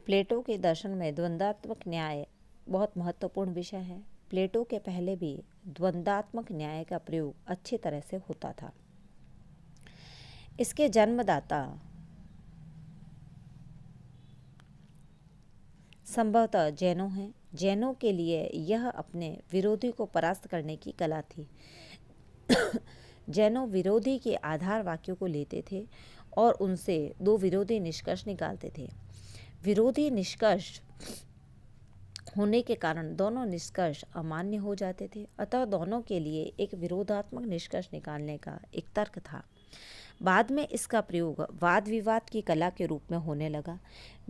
प्लेटो के दर्शन में द्वंद्वात्मक न्याय बहुत महत्वपूर्ण विषय है। प्लेटो के पहले भी द्वंद्वात्मक न्याय का प्रयोग अच्छी तरह से होता था। इसके जन्मदाता संभवतः जैनों हैं। जैनों के लिए यह अपने विरोधी को परास्त करने की कला थी। जैनों विरोधी के आधार वाक्यों को लेते थे और उनसे दो विरोधी निष्कर्ष निकालते थे। विरोधी निष्कर्ष होने के कारण दोनों निष्कर्ष अमान्य हो जाते थे, अतः दोनों के लिए एक विरोधात्मक निष्कर्ष निकालने का एक तर्क था। बाद में इसका प्रयोग वाद विवाद की कला के रूप में होने लगा।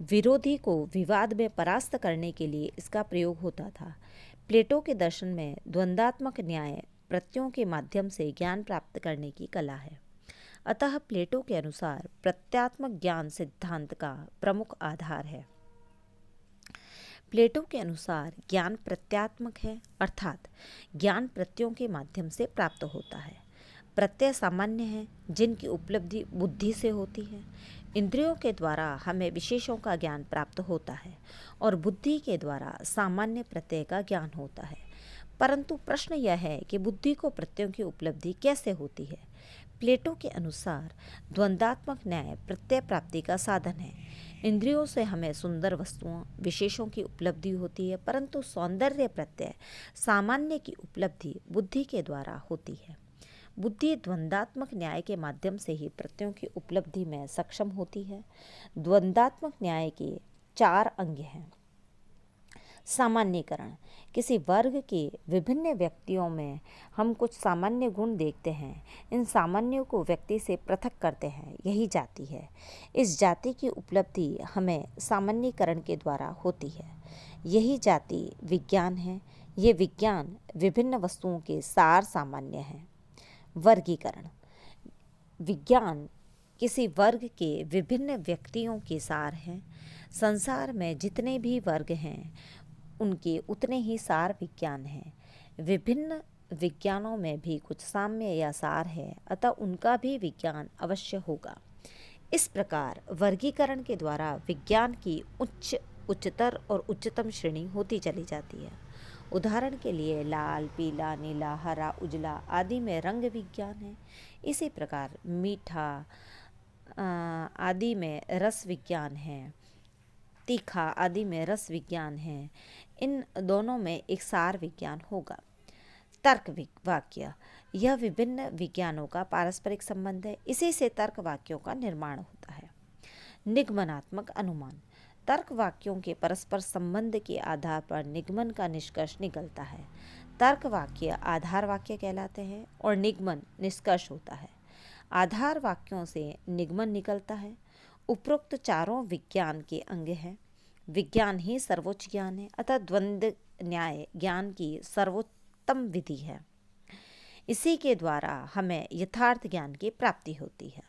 विरोधी को विवाद में परास्त करने के लिए इसका प्रयोग होता था। प्लेटो के दर्शन में द्वंद्वात्मक न्याय प्रत्ययों के माध्यम से ज्ञान प्राप्त करने की कला है। अतः प्लेटो के अनुसार प्रत्यात्मक ज्ञान सिद्धांत का प्रमुख आधार है। प्लेटो के अनुसार ज्ञान प्रत्यात्मक है, अर्थात ज्ञान प्रत्ययों के माध्यम से प्राप्त होता है। प्रत्यय सामान्य हैं, जिनकी उपलब्धि बुद्धि से होती है। इंद्रियों के द्वारा हमें विशेषों का ज्ञान प्राप्त होता है और बुद्धि के द्वारा सामान्य प्रत्यय का ज्ञान होता है। परंतु प्रश्न यह है कि बुद्धि को प्रत्ययों की उपलब्धि कैसे होती है। प्लेटो के अनुसार द्वंद्वात्मक न्याय प्रत्यय प्राप्ति का साधन है। इंद्रियों से हमें सुंदर वस्तुओं विशेषों की उपलब्धि होती है, परंतु सौंदर्य प्रत्यय सामान्य की उपलब्धि बुद्धि के द्वारा होती है। बुद्धि द्वंद्वात्मक न्याय के माध्यम से ही प्रत्ययों की उपलब्धि में सक्षम होती है। द्वंद्वात्मक न्याय के 4 अंग हैं। सामान्यीकरण, किसी वर्ग के विभिन्न व्यक्तियों में हम कुछ सामान्य गुण देखते हैं। इन सामान्यों को व्यक्ति से पृथक करते हैं, यही जाति है। इस जाति की उपलब्धि हमें सामान्यीकरण के द्वारा होती है, यही जाति विज्ञान है। ये विज्ञान विभिन्न वस्तुओं के सार सामान्य हैं। वर्गीकरण, विज्ञान किसी वर्ग के विभिन्न व्यक्तियों के सार हैं। संसार में जितने भी वर्ग हैं उनके उतने ही सार विज्ञान हैं। विभिन्न विज्ञानों में भी कुछ साम्य या सार है, अतः उनका भी विज्ञान अवश्य होगा। इस प्रकार वर्गीकरण के द्वारा विज्ञान की उच्चतर और उच्चतम श्रेणी होती चली जाती है। उदाहरण के लिए लाल, पीला, नीला, हरा, उजला आदि में रंग विज्ञान है। इसी प्रकार मीठा आदि में रस विज्ञान है, तीखा आदि में रस विज्ञान है। इन दोनों में एक सार विज्ञान होगा। तर्क वाक्य, यह विभिन्न विज्ञानों का पारस्परिक संबंध है, इसी से तर्क वाक्यों का निर्माण होता है। निगमनात्मक अनुमान, तर्क वाक्यों के परस्पर संबंध के आधार पर निगमन का निष्कर्ष निकलता है। तर्क वाक्य आधार वाक्य कहलाते हैं और निगमन निष्कर्ष होता है। आधार वाक्यों से निगमन निकलता है। उपरोक्त चारों विज्ञान के अंग हैं। विज्ञान ही सर्वोच्च ज्ञान है, अतः द्वंद्व न्याय ज्ञान की सर्वोत्तम विधि है। इसी के द्वारा हमें यथार्थ ज्ञान की प्राप्ति होती है।